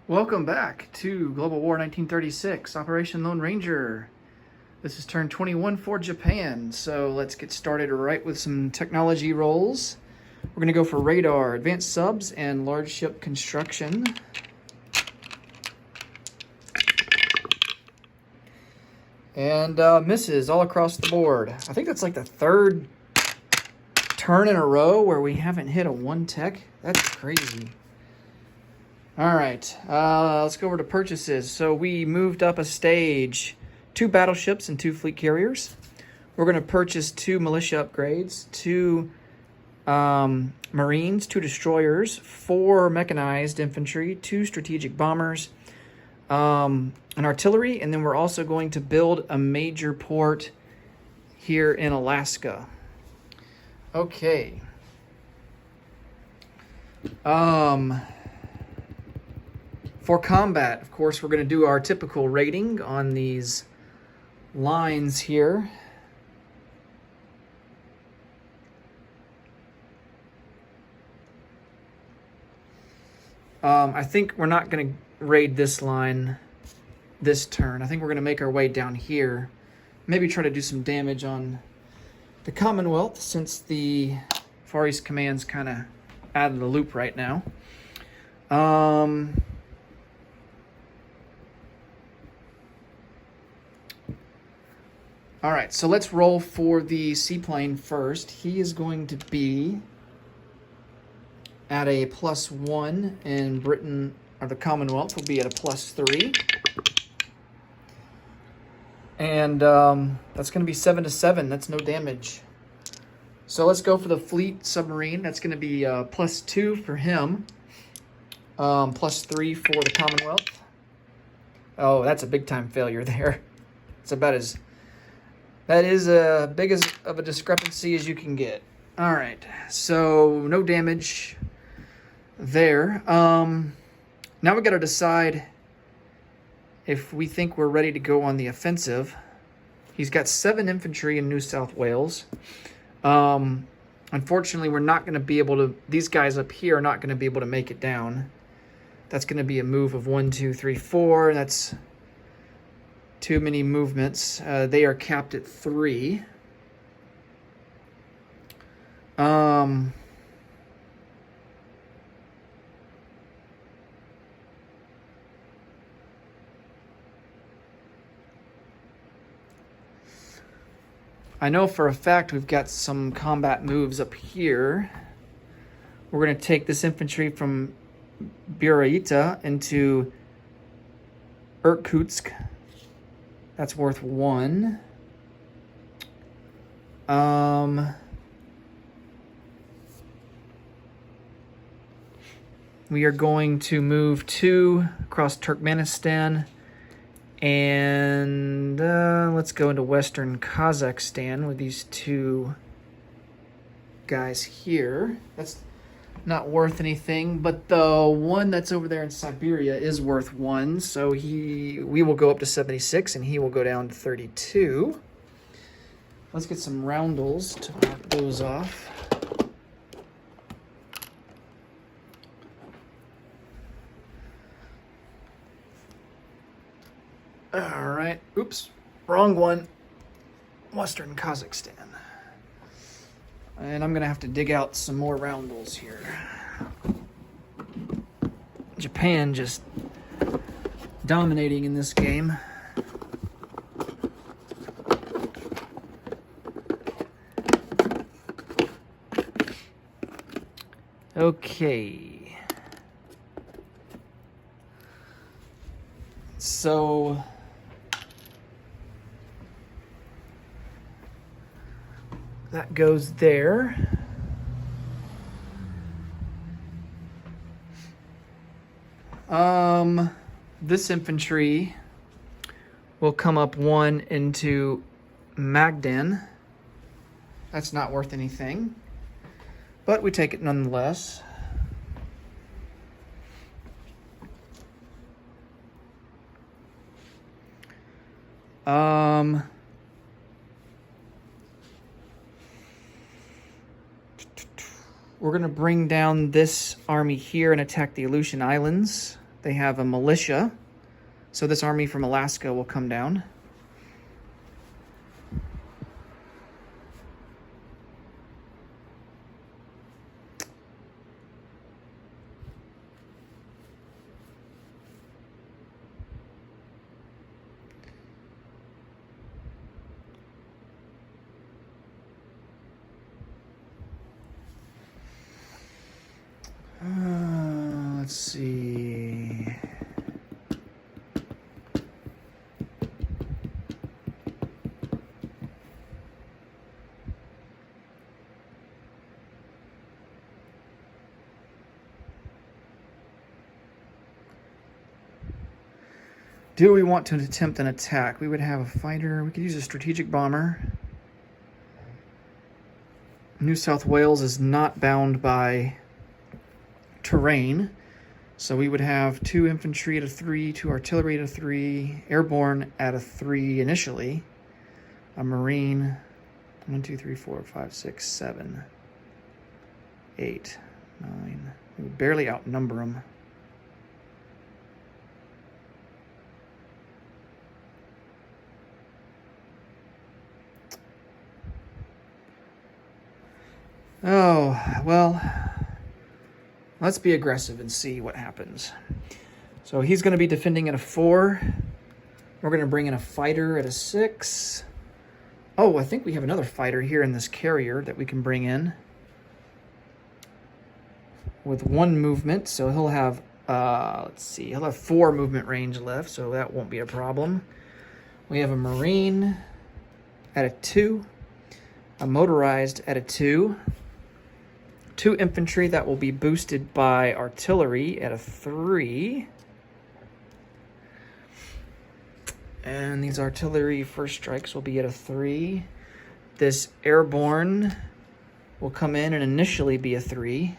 Welcome back to Global War 1936, Operation Lone Ranger. This is turn 21 for Japan, so let's get started right with some technology rolls. We're going to go for radar, advanced subs, and large ship construction. And misses all across the board. I think that's like the third turn in a row where we haven't hit a 1 tech. That's crazy. All right, let's go over to purchases. So we moved up a stage, 2 battleships and 2 fleet carriers. We're going to purchase 2 militia upgrades, 2 Marines, 2 destroyers, 4 mechanized infantry, 2 strategic bombers, an artillery, and then we're also going to build a major port here in Alaska. Okay. For combat, of course, we're going to do our typical rating on these lines here. I think we're not going to raid this line this turn. I think we're going to make our way down here. Maybe try to do some damage on the Commonwealth since the Far East Command's kind of out of the loop right now. All right, so let's roll for the seaplane first. He is going to be at a +1, and Britain, or the Commonwealth, will be at a +3. And that's going to be 7-7. That's no damage. So let's go for the fleet submarine. That's going to be +2 for him, +3 for the Commonwealth. Oh, that's a big time failure there. It's about as... That is as big of a discrepancy as you can get. All right, so no damage there. Now we got to decide if we think we're ready to go on the offensive. He's got 7 infantry in New South Wales. Unfortunately, we're not going to be able to... These guys up here are not going to be able to make it down. That's going to be a move of 1, 2, 3, 4. That's... too many movements. They are capped at 3. I know for a fact we've got some combat moves up here. We're going to take this infantry from Buryatia into Irkutsk. That's worth 1. We are going to move 2 across Turkmenistan, and let's go into Western Kazakhstan with these 2 guys here. That's not worth anything, but the one that's over there in Siberia is worth 1, so we will go up to 76 and he will go down to 32. Let's get some roundels to mark those off. All right, oops, wrong one. Western Kazakhstan. And I'm going to have to dig out some more roundels here. Japan just dominating in this game. Okay. So... that goes there. This infantry will come up 1 into Magdan. That's not worth anything, but we take it nonetheless. We're going to bring down this army here and attack the Aleutian Islands. they have a militia. So this army from Alaska will come down. Let's see. Do we want to attempt an attack? We would have a fighter. We could use a strategic bomber. New South Wales is not bound by terrain. So we would have 2 infantry at a 3, 2 artillery at a 3, airborne at a 3 initially, a marine, 1, 2, 3, 4, 5, 6, 7, 8, 9. We would barely outnumber them. Oh, well, let's be aggressive and see what happens. So he's going to be defending at a 4. We're going to bring in a fighter at a 6. Oh, I think we have another fighter here in this carrier that we can bring in with 1 movement. So he'll have, let's see, he'll have 4 movement range left, so that won't be a problem. We have a marine at a 2, a motorized at a 2, 2 infantry that will be boosted by artillery at a 3. And these artillery first strikes will be at a 3. This airborne will come in and initially be a 3.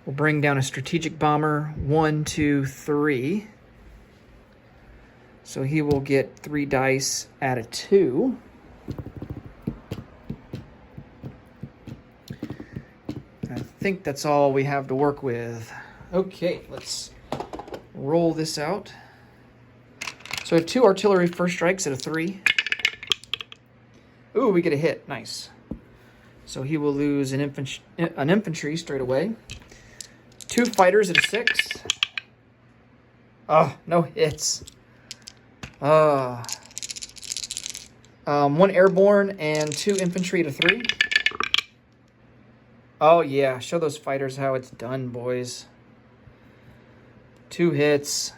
We'll bring down a strategic bomber, 1, 2, 3. So he will get 3 dice at a 2. I think that's all we have to work with. Okay, let's roll this out. So we have 2 artillery first strikes at a 3. Ooh, we get a hit. Nice. So he will lose an infantry straight away. 2 fighters at a 6. Oh, no hits. 1 airborne and 2 infantry at a 3. Oh, yeah. Show those fighters how it's done, boys. 2 hits.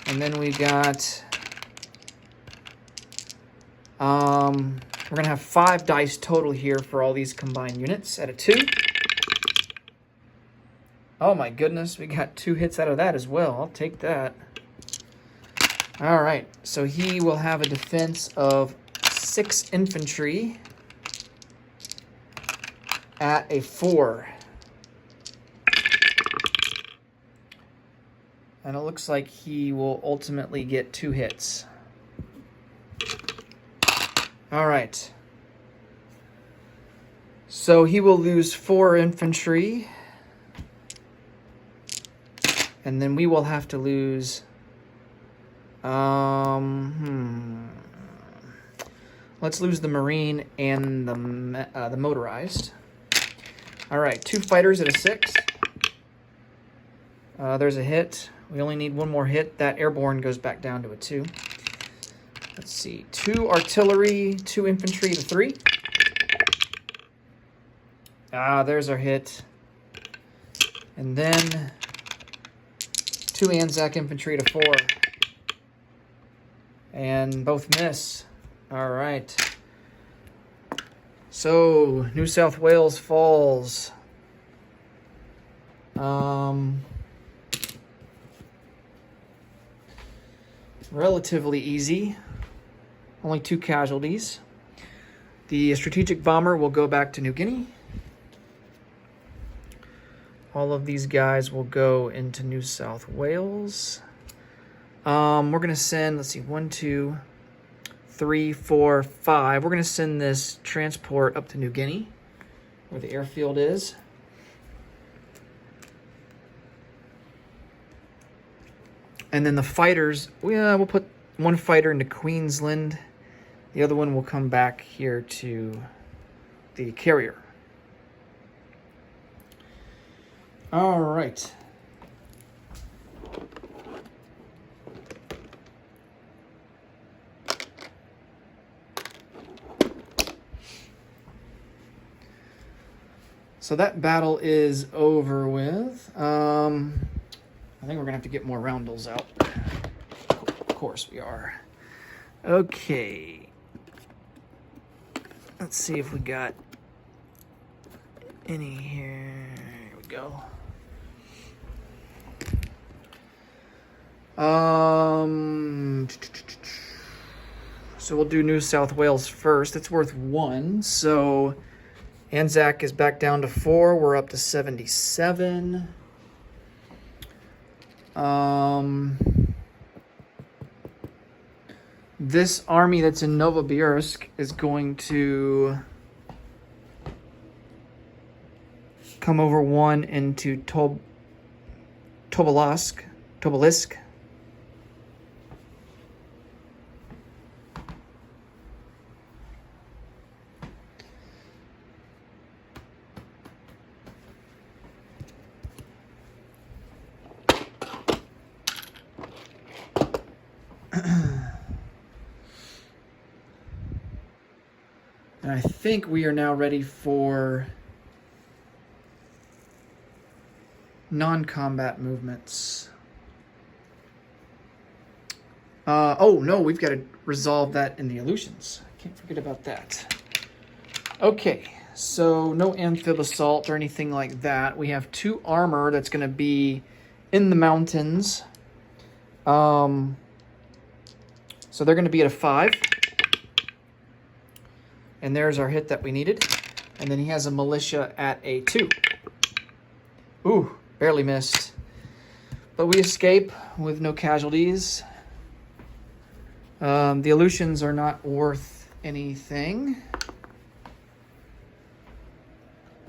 And then we got... we're going to have 5 dice total here for all these combined units at a 2. Oh, my goodness. We got 2 hits out of that as well. I'll take that. All right. So he will have a defense of 6 infantry at a 4. And it looks like he will ultimately get 2 hits. All right. So he will lose 4 infantry. And then we will have to lose... Let's lose the marine and the motorized. All right, 2 fighters at a 6. There's a hit. We only need 1 more hit. That airborne goes back down to a 2. Let's see. 2 artillery, 2 infantry at a 3. There's our hit. And then 2 Anzac infantry at a 4. And both miss. All right. So, New South Wales falls. Relatively easy. Only 2 casualties. The strategic bomber will go back to New Guinea. All of these guys will go into New South Wales. We're going to send, let's see, 1, 2, 3, 4, 5. We're going to send this transport up to New Guinea, where the airfield is. And then the fighters, we'll put one fighter into Queensland. The other one will come back here to the carrier. All right. So that battle is over with. I think we're gonna have to get more roundels out. Of course we are. Okay. Let's see if we got any here. Here we go. So we'll do New South Wales first. It's worth 1. So Anzac is back down to 4. We're up to 77. This army that's in Novosibirsk is going to come over 1 into Tobolsk. And I think we are now ready for non-combat movements. Oh, no, we've got to resolve that in the Aleutians. I can't forget about that. Okay, so no amphib assault or anything like that. We have 2 armor that's going to be in the mountains. So they're going to be at a 5. And there's our hit that we needed. And then he has a militia at a 2. Ooh, barely missed. But we escape with no casualties. The Aleutians are not worth anything.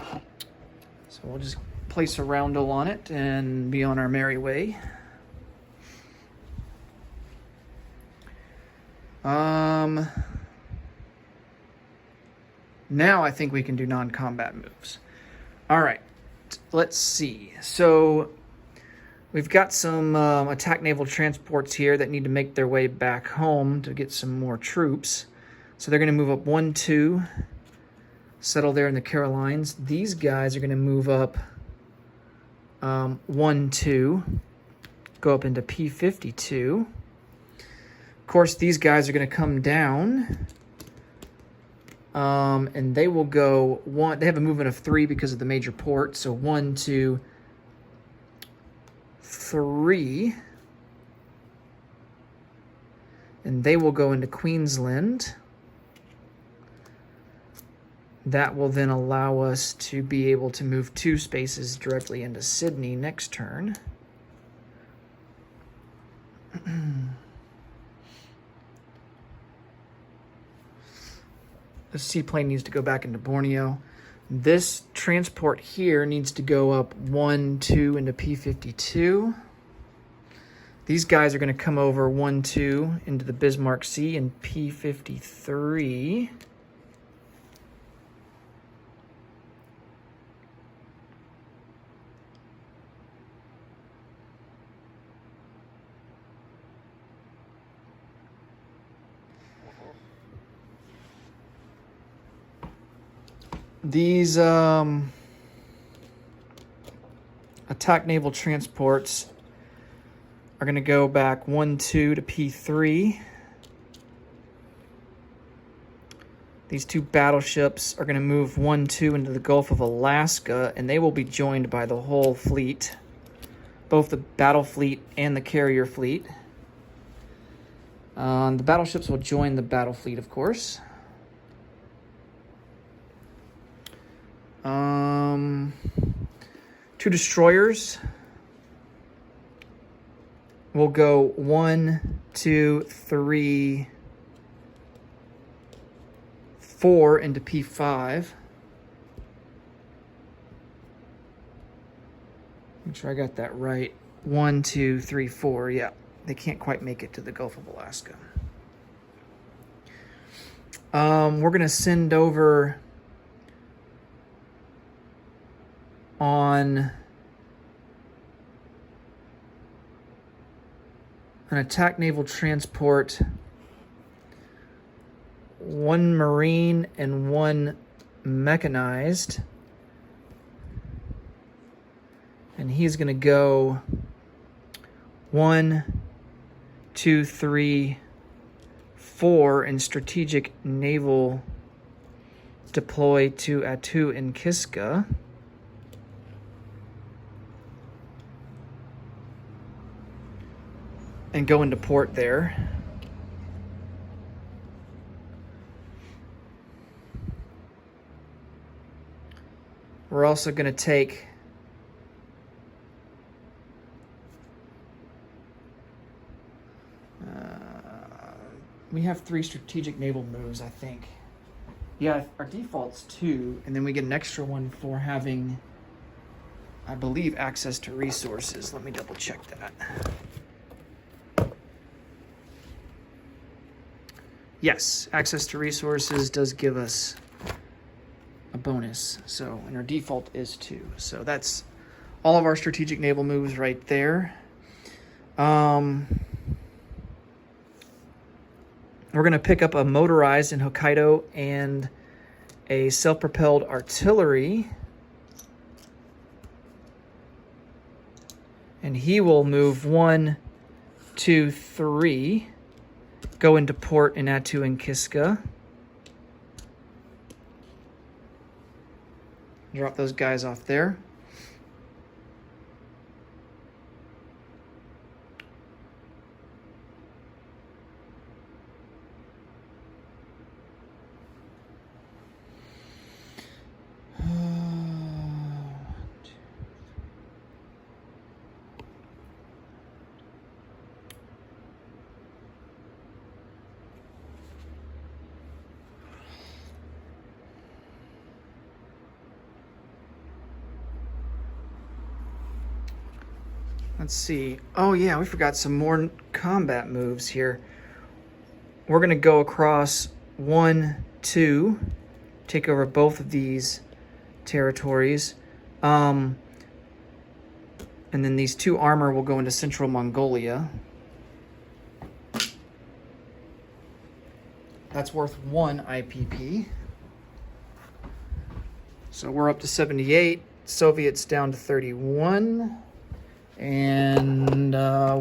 So we'll just place a roundel on it and be on our merry way. Now I think we can do non-combat moves. All right, let's see. So we've got some attack naval transports here that need to make their way back home to get some more troops. So they're going to move up 1, 2, settle there in the Carolines. These guys are going to move up 1, 2, go up into P52. Of course, these guys are going to come down. And they will go 1. They have a movement of 3 because of the major port. So 1, 2, 3. And they will go into Queensland. That will then allow us to be able to move 2 spaces directly into Sydney next turn. The seaplane needs to go back into Borneo. This transport here needs to go up 1, 2 into P52. These guys are going to come over 1, 2 into the Bismarck Sea in P53. These attack naval transports are going to go back 1, 2 to P3. These 2 battleships are going to move 1, 2 into the Gulf of Alaska, and they will be joined by the whole fleet, both the battle fleet and the carrier fleet. The battleships will join the battle fleet, of course. 2 destroyers will go 1, 2, 3, 4 into P5. Make sure I got that right. 1, 2, 3, 4, yeah. they can't quite make it to the Gulf of Alaska. We're going to send over on an attack naval transport 1 Marine and 1 mechanized. And he's going to go 1, 2, 3, 4 in strategic naval deploy to Attu and Kiska. And go into port there. We're also going to take we have 3 strategic naval moves, I think. Yeah, our default's 2, and then we get an extra one for having, I believe, access to resources. Let me double check that. Yes, access to resources does give us a bonus. So, and our default is 2. So that's all of our strategic naval moves right there. We're going to pick up a motorized in Hokkaido and a self-propelled artillery. And he will move 1, 2, 3. Go into port in Attu and Kiska. Drop those guys off there. Let's see. Oh yeah, we forgot some more combat moves here. We're going to go across 1, 2, take over both of these territories. And then these 2 armor will go into Central Mongolia. That's worth 1 IPP. So we're up to 78. Soviets down to 31. And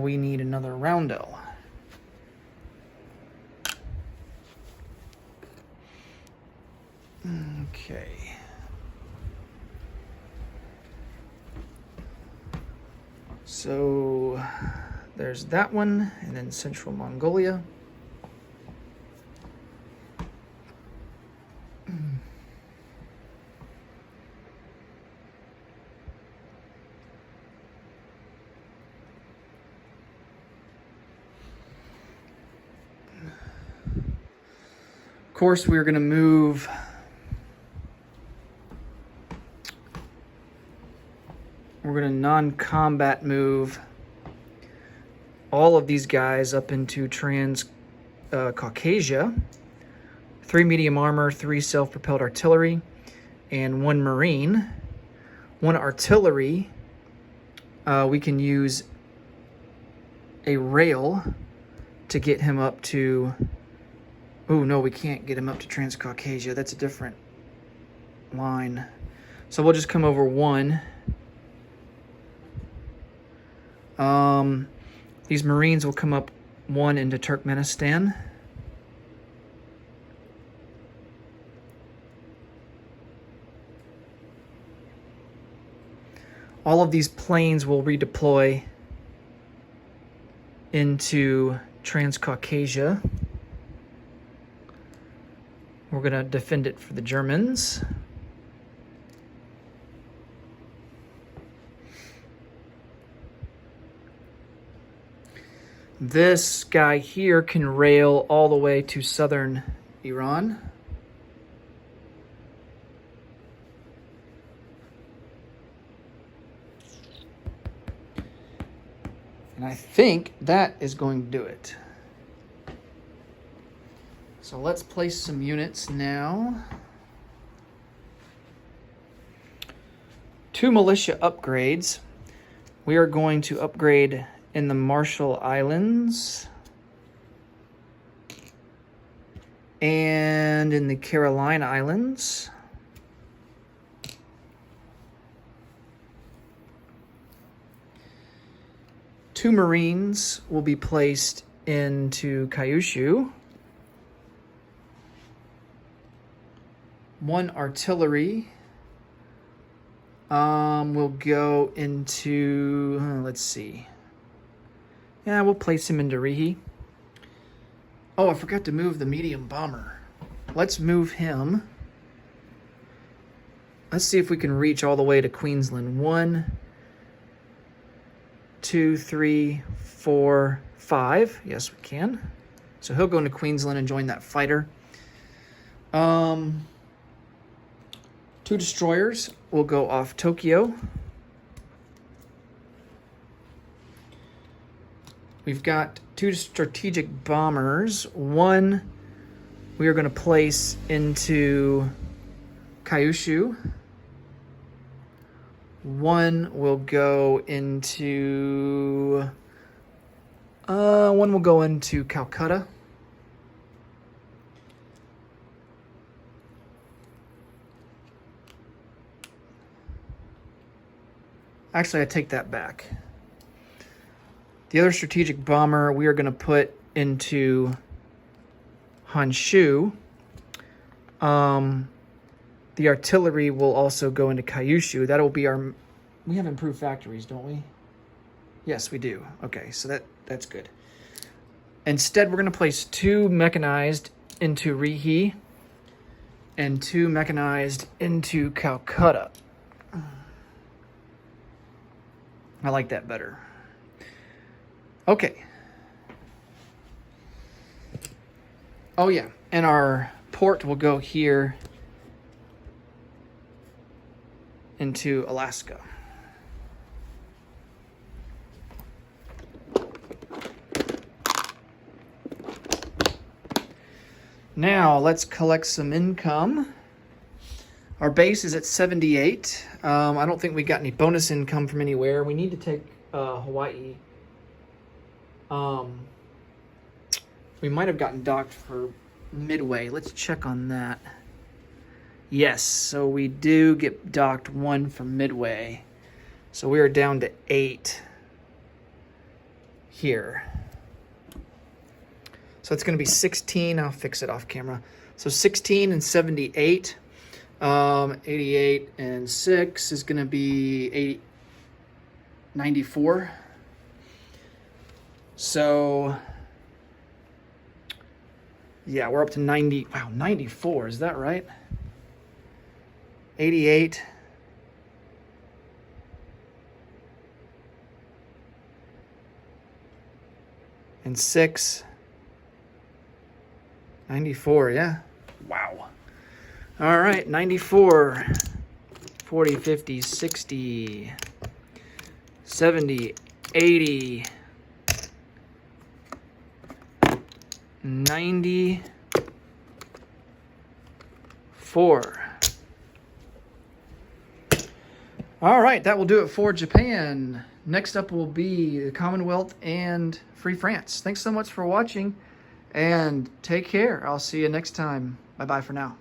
we need another roundel. Okay. So there's that one, and then Central Mongolia. Of course, we're going to move non-combat move all of these guys up into Caucasia. 3 medium armor, 3 self-propelled artillery, and 1 marine. 1 artillery, we can use a rail to get him up to... Oh, no, we can't get him up to Transcaucasia. That's a different line. So we'll just come over 1. These Marines will come up 1 into Turkmenistan. All of these planes will redeploy into Transcaucasia. We're going to defend it for the Germans. This guy here can rail all the way to southern Iran. And I think that is going to do it. So let's place some units now. 2 militia upgrades. We are going to upgrade in the Marshall Islands and in the Carolina Islands. Two Marines will be placed into Kyushu. 1 artillery will go into, let's see. Yeah, we'll place him into Rihi. Oh, I forgot to move the medium bomber. Let's move him. Let's see if we can reach all the way to Queensland. 1, 2, 3, 4, 5. Yes, we can. So he'll go into Queensland and join that fighter. 2 destroyers will go off Tokyo. We've got 2 strategic bombers. 1 we are going to place into Kyushu. 1 will go into Calcutta. Actually, I take that back. The other strategic bomber we are going to put into Honshu. The artillery will also go into Kyushu. That'll be our... We have improved factories, don't we? Yes, we do. Okay, so that's good. Instead, we're going to place 2 mechanized into Rihi and 2 mechanized into Calcutta. I like that better. Okay. Oh, yeah. And our port will go here into Alaska. Now, let's collect some income. Our base is at 78. I don't think we got any bonus income from anywhere. We need to take Hawaii. We might have gotten docked for Midway. Let's check on that. Yes, so we do get docked 1 from Midway. So we are down to 8 here. So it's going to be 16. I'll fix it off camera. So 16 and 78. 88 and 6 is going to be 94. So, yeah, we're up to 90. Wow, 94. Is that right? 88. And 6. 94, yeah. Wow. All right, 94, 40, 50, 60, 70, 80, 94. All right, that will do it for Japan. Next up will be the Commonwealth and Free France. Thanks so much for watching, and take care. I'll see you next time. Bye-bye for now.